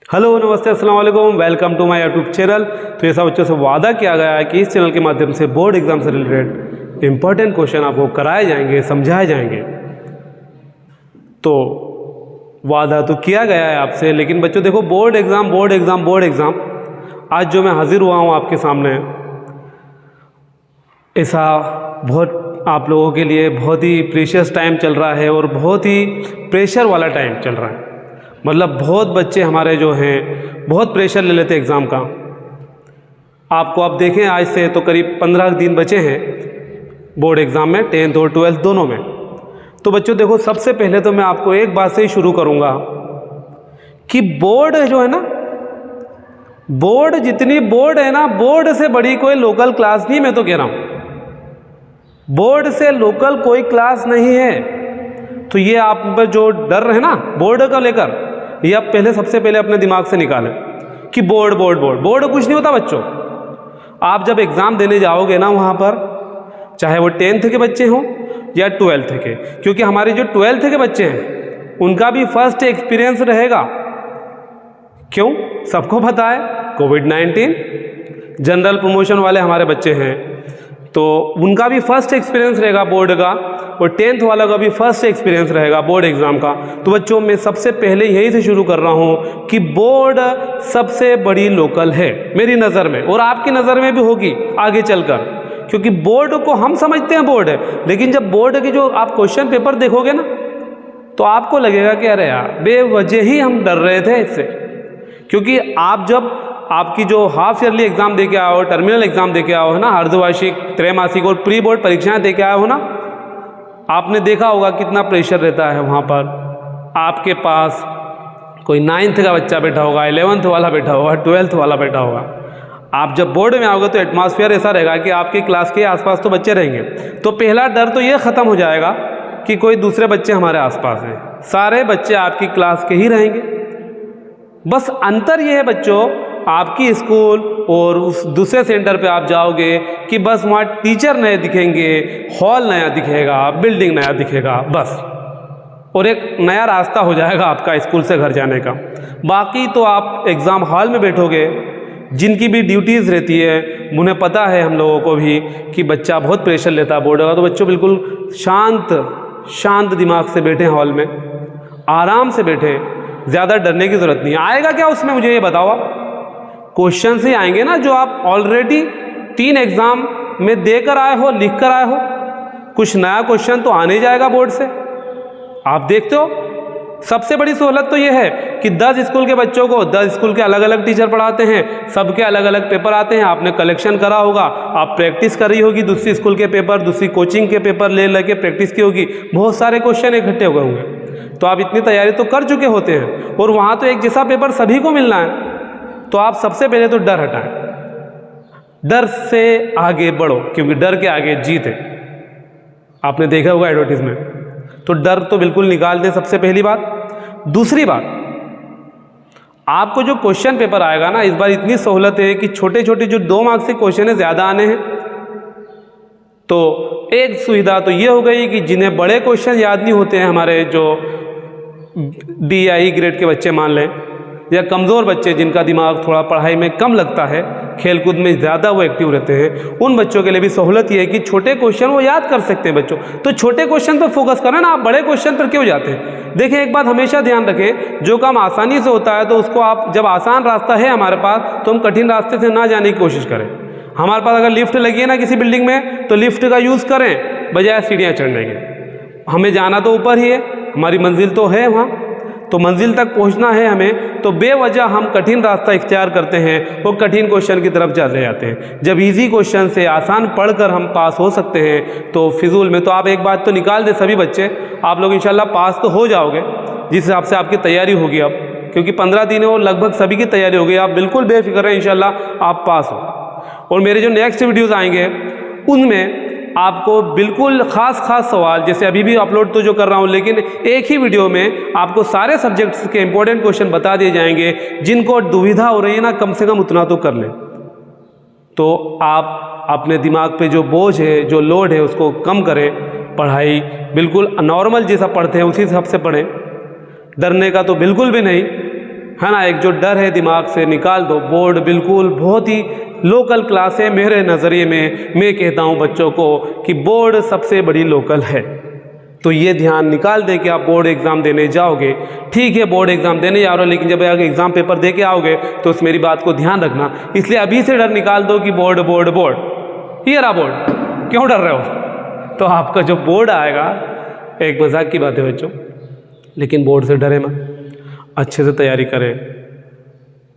Hello नमस्ते अस्सलाम वालेकुम, welcome to my YouTube channel. तो ऐसा बच्चों से वादा किया गया है कि इस चैनल के माध्यम से बोर्ड एग्जाम से रिलेटेड इंपॉर्टेंट क्वेश्चन आपको कराए जाएंगे, समझाए जाएंगे। तो वादा तो किया गया है आपसे, लेकिन बच्चों देखो बोर्ड एग्ज़ाम आज जो मैं हाजिर हुआ हूँ आपके सामने, ऐसा बहुत आप लोगों के लिए बहुत ही प्रीशियस टाइम चल रहा है और बहुत ही प्रेशर वाला टाइम चल रहा है। मतलब बहुत बच्चे हमारे जो हैं बहुत प्रेशर ले लेते हैं एग्ज़ाम का। आपको आप देखें आज से तो करीब 15 दिन बचे हैं बोर्ड एग्ज़ाम में, 10th और 12th दोनों में। तो बच्चों देखो सबसे पहले तो मैं आपको एक बात से ही शुरू करूँगा कि बोर्ड जो है ना, बोर्ड जितनी बोर्ड है ना, बोर्ड से बड़ी कोई लोकल क्लास नहीं। मैं तो कह रहा हूँ बोर्ड से लोकल कोई क्लास नहीं है। तो ये आप पर जो डर है ना बोर्ड को लेकर, ये आप सबसे पहले अपने दिमाग से निकालें कि बोर्ड कुछ नहीं होता बच्चों। आप जब एग्ज़ाम देने जाओगे ना वहाँ पर, चाहे वो 10th के बच्चे हों या 12th के, क्योंकि हमारे जो 12th के बच्चे हैं उनका भी फर्स्ट एक्सपीरियंस रहेगा। क्यों? सबको पता है कोविड-19 जनरल प्रमोशन वाले हमारे बच्चे हैं, तो उनका भी फर्स्ट एक्सपीरियंस रहेगा बोर्ड का, और 10th वाला का भी फर्स्ट एक्सपीरियंस रहेगा बोर्ड एग्ज़ाम का। तो बच्चों मैं सबसे पहले यहीं से शुरू कर रहा हूँ कि बोर्ड सबसे बड़ी लोकल है मेरी नज़र में, और आपकी नज़र में भी होगी आगे चलकर, क्योंकि बोर्ड को हम समझते हैं बोर्ड है, लेकिन जब बोर्ड की जो आप क्वेश्चन पेपर देखोगे ना तो आपको लगेगा कि अरे यार बेवजह ही हम डर रहे थे इससे। क्योंकि आप जब आपकी जो हाफ ईयरली एग्ज़ाम दे के आओ, टर्मिनल एग्ज़ाम दे के आओ है ना, अर्धवार्षिक, त्रैमासिक और प्री बोर्ड परीक्षाएं दे के आए हो ना, आपने देखा होगा कितना प्रेशर रहता है वहाँ पर। आपके पास कोई 9th का बच्चा बैठा होगा, 11th वाला बैठा होगा, 12th वाला बैठा होगा। आप जब बोर्ड में आओगे तो एटमॉस्फेयर ऐसा रहेगा कि आपकी क्लास के आसपास तो बच्चे रहेंगे। तो पहला डर तो ये ख़त्म हो जाएगा कि कोई दूसरे बच्चे हमारे आसपास हैं, सारे बच्चे आपकी क्लास के ही रहेंगे। बस अंतर ये है बच्चों आपकी स्कूल और उस दूसरे सेंटर पे आप जाओगे कि बस वहाँ टीचर नए दिखेंगे, हॉल नया दिखेगा, बिल्डिंग नया दिखेगा बस, और एक नया रास्ता हो जाएगा आपका स्कूल से घर जाने का। बाकी तो आप एग्ज़ाम हॉल में बैठोगे, जिनकी भी ड्यूटीज़ रहती है, उन्हें पता है हम लोगों को भी कि बच्चा बहुत प्रेशर लेता है बोर्ड का। तो बच्चों बिल्कुल शांत दिमाग से बैठें, हॉल में आराम से बैठें, ज़्यादा डरने की ज़रूरत नहीं है। आएगा क्या उसमें मुझे ये बताओ आप? क्वेश्चन ही आएंगे ना जो आप ऑलरेडी 3 एग्ज़ाम में देकर आए हो, लिख कर आए हो। कुछ नया क्वेश्चन तो आने जाएगा बोर्ड से। आप देखते हो सबसे बड़ी सहूलत तो ये है कि 10 स्कूल के बच्चों को 10 स्कूल के अलग अलग टीचर पढ़ाते हैं, सबके अलग अलग पेपर आते हैं। आपने कलेक्शन करा होगा, आप प्रैक्टिस करी होगी, दूसरी स्कूल के पेपर, दूसरी कोचिंग के पेपर ले लेके प्रैक्टिस की होगी, बहुत सारे क्वेश्चन इकट्ठे हो गए होंगे। तो आप इतनी तैयारी तो कर चुके होते हैं, और वहाँ तो एक जैसा पेपर सभी को मिलना है। तो आप सबसे पहले तो डर हटाएं, डर से आगे बढ़ो, क्योंकि डर के आगे जीत है। आपने देखा होगा एडवर्टीजमेंट, तो डर तो बिल्कुल निकाल दें सबसे पहली बात। दूसरी बात, आपको जो क्वेश्चन पेपर आएगा ना इस बार इतनी सहूलत है कि छोटे छोटे जो 2 मार्क्स के क्वेश्चन है ज़्यादा आने हैं। तो एक सुविधा तो ये हो गई कि जिन्हें बड़े क्वेश्चन याद नहीं होते हैं, हमारे जो D या E ग्रेड के बच्चे मान लें, या कमज़ोर बच्चे जिनका दिमाग थोड़ा पढ़ाई में कम लगता है, खेलकूद में ज़्यादा वो एक्टिव रहते हैं, उन बच्चों के लिए भी सहूलत ये है कि छोटे क्वेश्चन वो याद कर सकते हैं बच्चों। तो छोटे क्वेश्चन पर फोकस करें ना, आप बड़े क्वेश्चन पर क्यों जाते हैं? देखें एक बात हमेशा ध्यान रखें, जो काम आसानी से होता है तो उसको आप, जब आसान रास्ता है हमारे पास तो हम कठिन रास्ते से ना जाने की कोशिश करें। हमारे पास अगर लिफ्ट लगी है ना किसी बिल्डिंग में, तो लिफ्ट का यूज़ करें बजाय सीढ़ियाँ चढ़ने के। हमें जाना तो ऊपर ही है, हमारी मंजिल तो है वहाँ, तो मंजिल तक पहुंचना है हमें, तो बेवजह हम कठिन रास्ता इख्तियार करते हैं और कठिन क्वेश्चन की तरफ चले जाते हैं। जब इजी क्वेश्चन से आसान पढ़कर हम पास हो सकते हैं तो फिजूल में। तो आप एक बात तो निकाल दें सभी बच्चे, आप लोग इंशाल्लाह पास तो हो जाओगे जिस हिसाब से आपकी तैयारी होगी अब, क्योंकि 15 दिन और लगभग सभी की तैयारी होगी। आप बिल्कुल बेफिक्र हैं, इंशाल्लाह आप पास हो। और मेरे जो नेक्स्ट वीडियोज़ आएंगे उनमें आपको बिल्कुल ख़ास सवाल, जैसे अभी भी अपलोड तो जो कर रहा हूँ, लेकिन एक ही वीडियो में आपको सारे सब्जेक्ट्स के इंपॉर्टेंट क्वेश्चन बता दिए जाएंगे। जिनको दुविधा हो रही है ना, कम से कम उतना तो कर लें, तो आप अपने दिमाग पे जो बोझ है, जो लोड है, उसको कम करें। पढ़ाई बिल्कुल नॉर्मल जैसा पढ़ते हैं उसी हिसाब से पढ़ें, डरने का तो बिल्कुल भी नहीं। है ना, एक जो डर है दिमाग से निकाल दो। बोर्ड बिल्कुल बहुत ही लोकल क्लास है मेरे नज़रिए में। मैं कहता हूँ बच्चों को कि बोर्ड सबसे बड़ी लोकल है। तो ये ध्यान निकाल दें कि आप बोर्ड एग्ज़ाम देने जाओगे, ठीक है बोर्ड एग्ज़ाम देने जा रहे हो, लेकिन जब एग्ज़ाम पेपर दे के आओगे तो उस मेरी बात को ध्यान रखना। इसलिए अभी से डर निकाल दो कि बोर्ड बोर्ड बोर्ड, ये रहा बोर्ड, क्यों डर रहे हो। तो आपका जो बोर्ड आएगा, एक मजाक की बात है बच्चों, लेकिन बोर्ड से डरे मत, अच्छे से तैयारी करें,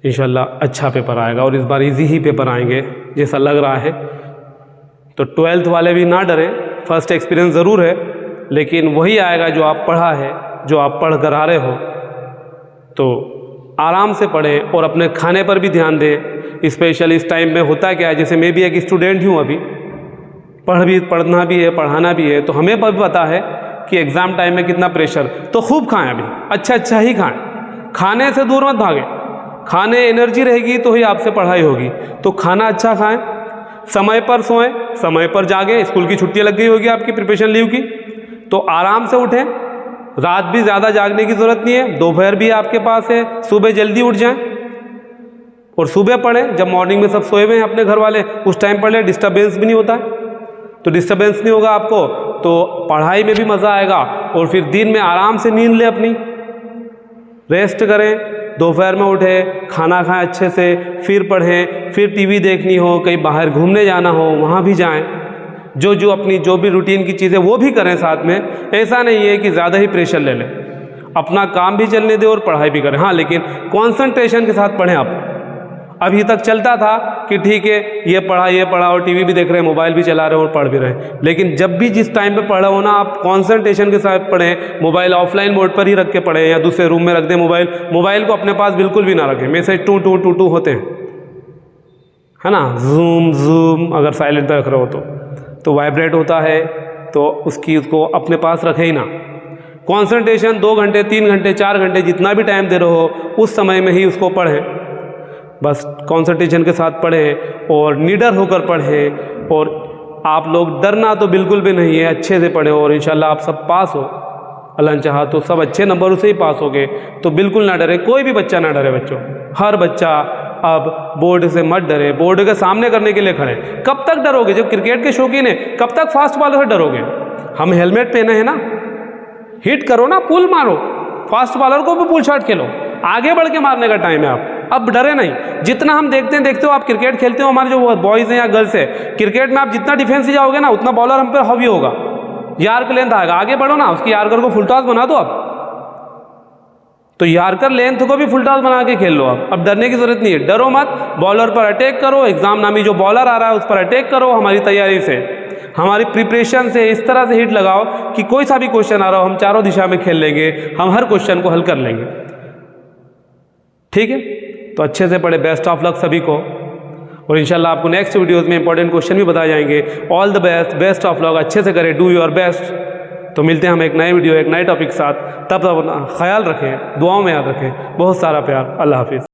इंशाल्लाह अच्छा पेपर आएगा। और इस बार इजी ही पेपर आएंगे जैसा लग रहा है। तो 12th वाले भी ना डरें, फर्स्ट एक्सपीरियंस ज़रूर है, लेकिन वही आएगा जो आप पढ़ा है, जो आप पढ़ कर आ रहे हो। तो आराम से पढ़ें और अपने खाने पर भी ध्यान दें। स्पेशली इस टाइम में होता क्या है, जैसे मैं भी एक स्टूडेंट हूँ, अभी पढ़ना भी है, पढ़ाना भी है, तो हमें भी पता है कि एग्ज़ाम टाइम में कितना प्रेशर। तो खूब खाएं, अभी अच्छा ही खाएं, खाने से दूर मत भागें। खाने एनर्जी रहेगी तो ही आपसे पढ़ाई होगी। तो खाना अच्छा खाएं, समय पर सोएं, समय पर जागें। स्कूल की छुट्टियां लग गई होगी आपकी प्रिपरेशन लीव की, तो आराम से उठें। रात भी ज़्यादा जागने की ज़रूरत नहीं है, दोपहर भी आपके पास है, सुबह जल्दी उठ जाएं और सुबह पढ़ें। जब मॉर्निंग में सब सोए हुए हैं अपने घर वाले, उस टाइम पढ़ लें, डिस्टर्बेंस भी नहीं होता है। तो डिस्टर्बेंस नहीं होगा आपको, तो पढ़ाई में भी मज़ा आएगा। और फिर दिन में आराम से नींद लें, अपनी रेस्ट करें, दोपहर में उठें, खाना खाएं अच्छे से, फिर पढ़ें। फिर टीवी देखनी हो, कहीं बाहर घूमने जाना हो, वहाँ भी जाएं। जो अपनी जो भी रूटीन की चीज़ें वो भी करें साथ में। ऐसा नहीं है कि ज़्यादा ही प्रेशर ले लें, अपना काम भी चलने दें और पढ़ाई भी करें। हाँ, लेकिन कॉन्सेंट्रेशन के साथ पढ़ें आप। अभी तक चलता था कि ठीक है ये पढ़ा और टीवी भी देख रहे हैं, मोबाइल भी चला रहे हैं और पढ़ भी रहे हैं। लेकिन जब भी जिस टाइम पे पढ़ा हो ना, आप कॉन्सेंट्रेशन के साथ पढ़ें। मोबाइल ऑफलाइन मोड पर ही रख के पढ़ें या दूसरे रूम में रख दें मोबाइल को अपने पास बिल्कुल भी ना रखें। Message to to to to होते हैं, है ना, जूम अगर साइलेंट पर रख रहे हो तो वाइब्रेट होता है, तो उसको अपने पास रखें ही ना। कॉन्सेंट्रेशन 2 घंटे 3 घंटे 4 घंटे जितना भी टाइम दे रहे हो, उस समय में ही उसको पढ़ें। बस कंसंट्रेशन के साथ पढ़ें और निडर होकर पढ़ें। और आप लोग डरना तो बिल्कुल भी नहीं है, अच्छे से पढ़ें और इंशाल्लाह आप सब पास हो। अल्लाह चाहा तो सब अच्छे नंबरों से ही पास हो गए। तो बिल्कुल ना डरे, कोई भी बच्चा ना डरे बच्चों। हर बच्चा अब बोर्ड से मत डरे, बोर्ड के सामने करने के लिए खड़े। कब तक डरोगे? जब क्रिकेट के शौकीन है, कब तक फास्ट बॉलर से डरोगे? हम हेलमेट पहने हैं ना, हिट करो ना, पुल मारो, फास्ट बॉलर को भी पुल शॉट खेलो, आगे बढ़ के मारने का टाइम है। आप अब डरे नहीं। जितना हम देखते हो आप क्रिकेट खेलते हो, हमारे जो बॉयज़ हैं या गर्ल्स है, क्रिकेट में आप जितना डिफेंस जाओगे ना, उतना बॉलर हम पर हावी होगा, यार्कर लेंथ आएगा। आगे बढ़ो ना, उसकी यार्कर को फुल टॉस बना दो आप। तो यार्कर लेंथ को भी फुल टॉस बना के खेल लो आप। अब डरने की जरूरत नहीं है, डरो मत, बॉलर पर अटैक करो। एग्जाम नामी जो बॉलर आ रहा है उस पर अटैक करो। हमारी तैयारी से, हमारी प्रिपरेशन से इस तरह से हिट लगाओ कि कोई सा भी क्वेश्चन आ रहा हो, हम चारों दिशा में खेल लेंगे, हम हर क्वेश्चन को हल कर लेंगे। ठीक है, तो अच्छे से पढ़े। बेस्ट ऑफ लक सभी को, और इंशाल्लाह आपको नेक्स्ट वीडियोस में इंपॉर्टेंट क्वेश्चन भी बताए जाएंगे। All the best, best of luck, अच्छे से करें, डू योर बेस्ट। तो मिलते हैं हम एक नए वीडियो, एक नए टॉपिक के साथ। तब तक ख्याल रखें, दुआओं में याद रखें। बहुत सारा प्यार। अल्लाह हाफिज़।